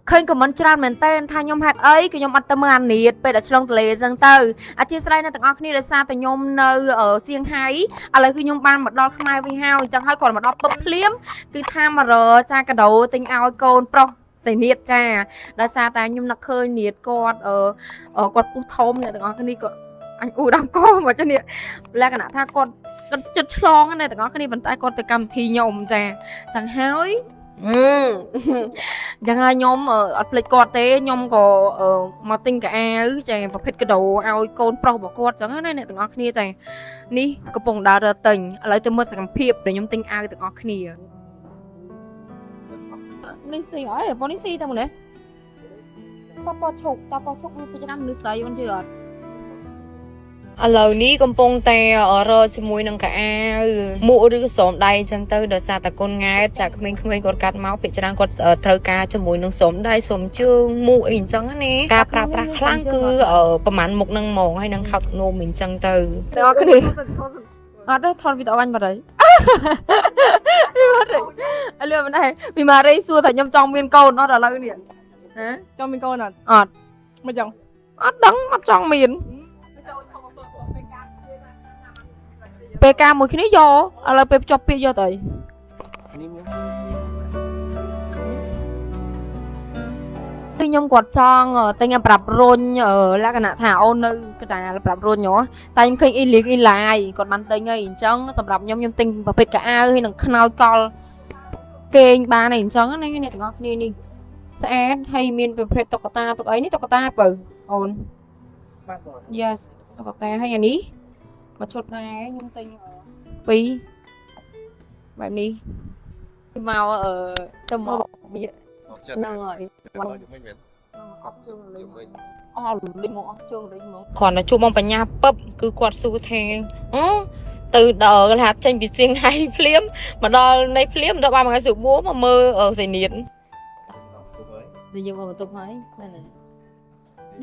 ឃើញក៏មិនច្រើនមែនតើថាខ្ញុំហេតុអីគឺខ្ញុំអត់ទៅមើលអានីតពេលដែលឆ្លងទន្លេអញ្ចឹងទៅអធិស្ឋានអ្នកទាំងអស់គ្នាដោយសារតែខ្ញុំនៅសៀងហៃឥឡូវគឺខ្ញុំបានមកដល់ខ្មែរវិញហើយអញ្ចឹងហើយគាត់មកដល់ពឹបភ្លាមគឺថាមករចាកាដូទិញឲ្យកូនប្រុសសេនីតចាដោយសារតែខ្ញុំនឹកឃើញនីតគាត់គាត់ពុះធំអ្នកទាំងអស់គ្នាគាត់អញអ៊ូដល់កោមកចានេះលក្ខណៈថាគាត់ចិត្តឆ្លងអ្នកទាំងអស់គ្នាប៉ុន្តែគាត់ទៅកម្មវិធីខ្ញុំចាចឹងហើយយ៉ាងហើយខ្ញុំអត់ភ្លេចគាត់ទេខ្ញុំក៏មកទិញកៅអៅចាប្រភេទកាដូឲ្យកូនប្រុសរបស់គាត់ចឹងណាអ្នកទាំងអស់គ្នាចានេះកំពុងដើររើទិញឥឡូវទៅមើលសកម្មភាពដែលខ្ញុំទិញអាវទាំងអស់គ្នានេះស៊ីអីបងនេះស៊ីតែម្លេះតបឈុកវាពីឆ្នាំមនុស្សស្រីអូនជឿអត់ឥឡូវនេះកំពុងតែរកជាមួយនឹងកៅអៅមួកឬក៏ស្រោមដៃអញ្ចឹងទៅដោយសារតែកូនង៉ែតចាក្មេងៗគាត់កាត់មកភាគច្រើនគាត់ត្រូវការជាមួយនឹងស្រោមដៃស្រោមជើងមួកអីអញ្ចឹងណាការប្រើប្រាស់ខ្លាំងគឺប្រហែលមុខនឹងហ្មងហើយនឹងខោនោមអញ្ចឹងទៅអ្នកគ្នាអត់ទេថតវីដេអូបាញ់បាត់ហើយឥឡូវមិនដែរពីម៉ារីសួរថាខ្ញុំចង់មានកូនអត់ឥឡូវនេះណាចង់មានកូនអត់មិនចង់អត់ដឹងអត់ចង់មានពេលការមួយគ្នាយកឥឡូវពេលភ្ជាប់ពាក្យយកទៅខ្ញុំគាត់ចង់តែខ្ញុំប្រាប់រុញលក្ខណៈថាអូននៅកណ្ដាលប្រាប់រុញហ៎តែខ្ញុំឃើញអ៊ីលីកអ៊ីឡាយគាត់បានទិញអីអញ្ចឹងសម្រាប់ខ្ញុំទិញប្រភេទកៅអៅហើយនឹងខ្នើយកលគេងបានអីអញ្ចឹងណាអ្នកទាំងអស់គ្នានេះស្អាតហើយមានប្រភេទតុក្កតាតុកអីនេះតុក្កតាបើអូន Yes តុក្កតាហើយអានេះមកឈុតដែរខ្ញុំទិញពីរបែបនេះមកទៅមកវាហ្នឹងហើយអត់ជើងលេងអស់លេងមកអស់ជើងលេងមកគ្រាន់តែជួបមកបញ្ញាពឹបគឺគាត់សួរថាទៅដល់គេថាចេញពីសៀងហៃភ្លាមមកដល់នៃភ្លាមទៅបានមួយថ្ងៃសួរបួមកមើលសេនីតនិយាយមកបន្ទប់ហើយណា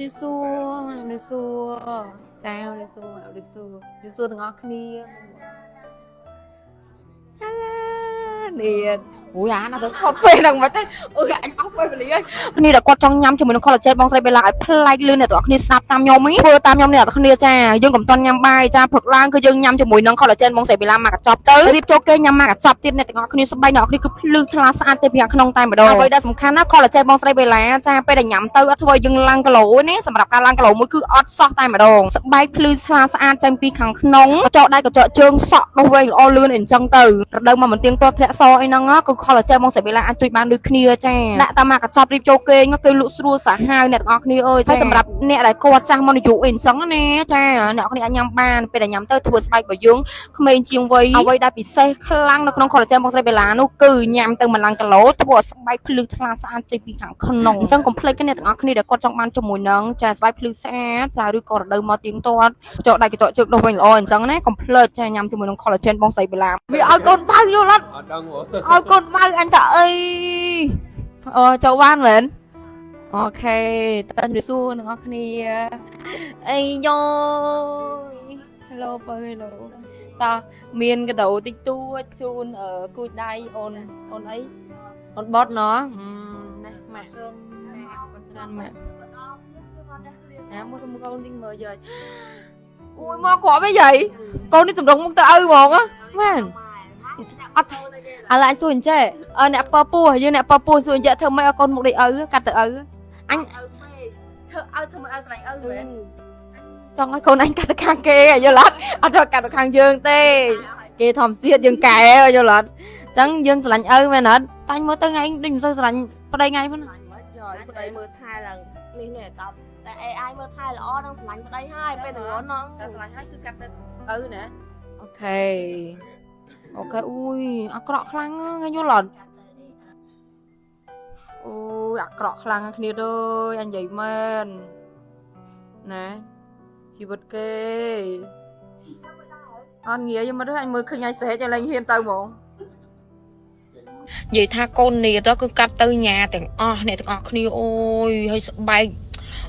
នេះសួរចានេះសួរទាំងអស់គ្នានេះអូយអាណាទៅថតពេលហ្នឹងមកទេអញអស់ពេលវេលាហើយនេះដែលគាត់ចង់ញ៉ាំជាមួយនឹង collagen បងស្រីបេឡាឲ្យប្លែកលឿនអ្នកទាំងអស់គ្នាស្ដាប់តាមខ្ញុំហ្នឹងធ្វើតាមខ្ញុំអ្នកទាំងអស់គ្នាចាយើងកុំតន់ញ៉ាំបាយចាព្រឹកឡើងគឺយើងញ៉ាំជាមួយនឹង collagen បងស្រីបេឡាមកកញ្ចប់ទៅរៀបចូលគេញ៉ាំមកកញ្ចប់ទៀតអ្នកទាំងអស់គ្នាសប្បាយអ្នកទាំងអស់គ្នាគឺភ្លឺថ្លាស្អាតចេញពីខាងក្នុងតែម្ដងអ្វីដែលសំខាន់ណា collagen បងស្រីបេឡាចាពេលដែលញ៉ាំទៅអត់ធ្វើយើងឡើងគីឡូទេសម្រាប់ការឡើងគីឡូមួយគឺអត់សោះតែម្ដងសប្បាយភ្លឺថ្លាស្អាតចេញពីខាងក្នុងកញ្ចក់ដៃកញ្ចក់ជើងសក់នោះវិញល្អលឿនអីចឹងទៅរដូវមកមិនទៀងទាត់ធ្លាក់សអីហ្នឹងគឺ collagen បងស្រីបេឡាអាចជួយបានដូចគ្នាចាដាក់តាមមកកញ្ចប់រៀបចូលគេគេលក់ស្រួលសាហាវអ្នកទាំងអស់គ្នាអើយហើយសម្រាប់អ្នកដែលគាត់ចាស់មកអាយុអីអញ្ចឹងណាចាអ្នកគ្នាអាចញ៉ាំបានពេលដែលញ៉ាំទៅធ្វើស្បែករបស់យើងក្មេងជាងវ័យអ្វីដែលពិសេសខ្លាំងនៅក្នុង collagen បងស្រីបេឡានោះគឺញ៉ាំទៅមិនឡើងគីឡូធ្វើឲ្យស្បែកភ្លឺថ្លាស្អាតចេញពីខាងក្នុងអញ្ចឹងកុំភ្លេចអ្នកទាំងអស់គ្នាដែលគាត់ចង់បានជាមួយនឹងចាស្បែកភ្លឺស្អាតចាឬក៏រដូវមកទៀងទាត់ចោលដៃកញ្ចក់ជើងនោះវិញល្អអញ្ចឹងណាកុំភ្លេចចាញ៉ាំជាមួយនឹង collagen បងស្រីបេឡាវាឲ្យកូនបៅយល់អត់ដឹងឲ្យកូនបៅអញថាអីចូលបានមែនអូខេតើជំរាបសួរទាំងអស់គ្នាអីយ៉យ Hello បើ Hello តើមានកាដូតិចតួចជូនគូចដៃអូនអីអូនបតណោះនេះម៉ាក់អរគុណច្រើនម៉ាក់មកសុំកូនទិញមើលយាយអូយមកគ្រាប់អីយាយកូននេះតម្រង់មុខទៅឪហ្មងមែនអត់ឥឡូវអញសួរអញ្ចេះអ្នកប៉ពោះយើងអ្នកប៉ពោះសួរអញ្ចេះធ្វើម៉េចឲ្យកូនមុខដូចឪកាត់ទៅឪអញធ្វើម៉េចឲ្យស្រឡាញ់ឪមែនចង់ឲ្យកូនអញកាត់ទៅខាងគេយល់អត់កាត់ទៅខាងយើងទេគេធម្មជាតិយើងកែយល់អត់អញ្ចឹងយើងស្រឡាញ់ឪមែនអត់តាញ់មើលទៅថ្ងៃដូចមិនសូវស្រឡាញ់ប្តីថ្ងៃហ្នឹងប្តីមើលថែឡើងនេះតបតែ AI មើលថែល្អនឹងស្រឡាញ់ប្តីហើយពេលទៅហ្នឹងតែស្រឡាញ់ហើយគឺកាត់ទៅឪណាអូខេអូយអាក្រក់ខ្លាំងហ្នឹងយល់អត់អូយអាក្រក់ខ្លាំងគ្នាអើយអញនិយាយមែនណាជីវិតគេអត់ងាយមកទៅអញមើលឃើញអញស្រែកឲ្យឡើងហ៊ានទៅហ្មងនិយាយថាកូននេះទៅគឺកាត់ទៅញ៉ាទាំងអស់អ្នកទាំងអស់គ្នាអូយហើយស្បែក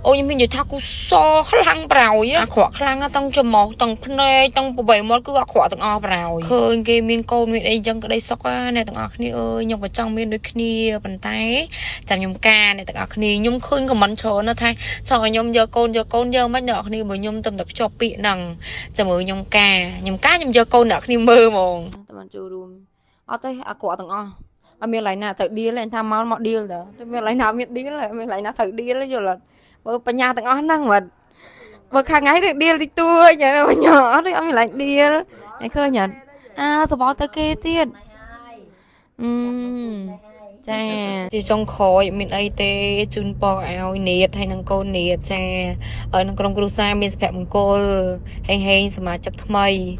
ôi nhưng mình giờ thao cú so khăng bảo á khỏa khăng á tăng cho mỏ tăng phê tăng bộ bảy món cứ khỏa tăng o bảo khơi cái miền côn miền đây dân cái đây sọc á này tăng o khni ơi nhung vào trong miền đôi khni bàn tay chạm nhung ca này tăng o khni nhung khơi cái món chó nó thay cho nhung giờ côn giờ mất nhỏ khni bởi nhung tâm tập cho bị nằng chạm mới nhung nhung giờ côn nợ khni mơ mong teman curum atau aku ateng miền lại nào tự đi lên tham máu mọi đi rồi miền lại nào miền đi là miền lại nào tự đi rồi là bữa bên nhà tầng năng mà bữa hàng ngày được đi tour nhờ mà nhỏ đấy ông lại đi này khơi nhận sao bỏ tới kia tiết cha thì trong khói mình ai tê chun bò áo nịt hay năng cô nịt cha ở năng con cruza mình sẽ phải một cô hay hay mà chắc thay